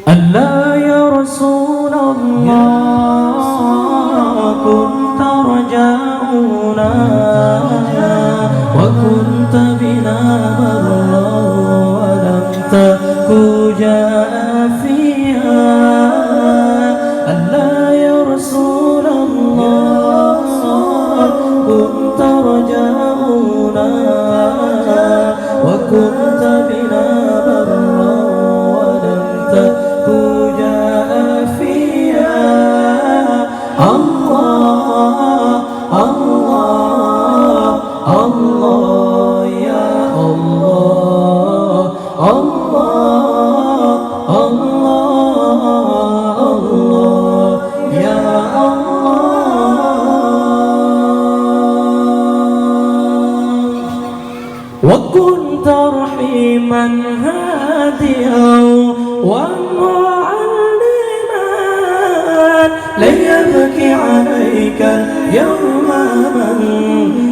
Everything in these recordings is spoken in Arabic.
ألا يا رسول الله كنت رجاؤنا وكنت بنا برا ولم تك جافيا. ألا يا رسول الله كنت رجاؤنا وكنت بنا برا ولم تك جافيا. الله الله الله يا الله الله الله الله يا الله. وكنت رحيما هاديا ومعلما لن يبكي عليك اليوم من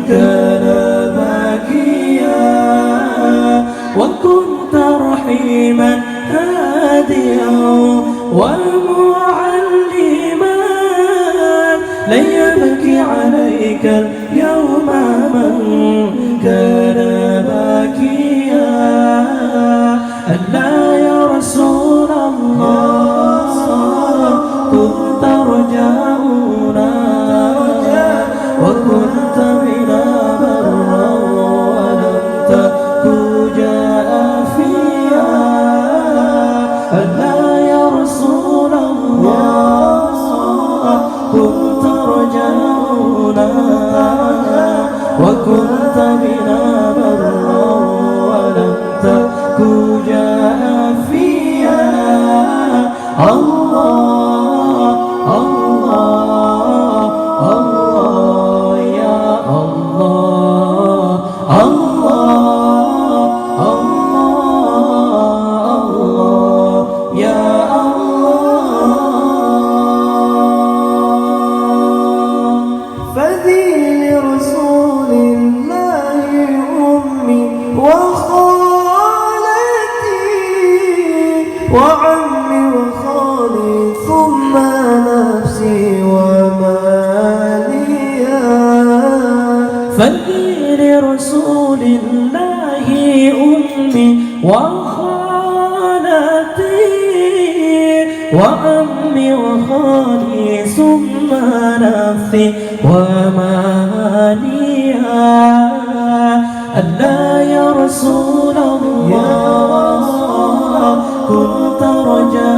كان باكيا. وكنت رحيما هاديا ومعلما لن يبكي عليك اليوم من كان باكيا. ألا يا رسول الله كنت رجاؤنا وكنت بنا برا ولم تك جافيا. ألا يا رسول الله كنت رجاؤنا وكنت بنا برا ولم تك جافيا. الله الله الله يا الله الله الله الله يا الله. فذي لرسول الله أمي وخالتي وعمي وخالي ثم نفسي وماليا. فذي لرسول الله أمي وخالتي وعمي وخالي ثم نفسي وماليا. ألا يا رسول الله كنت رجاء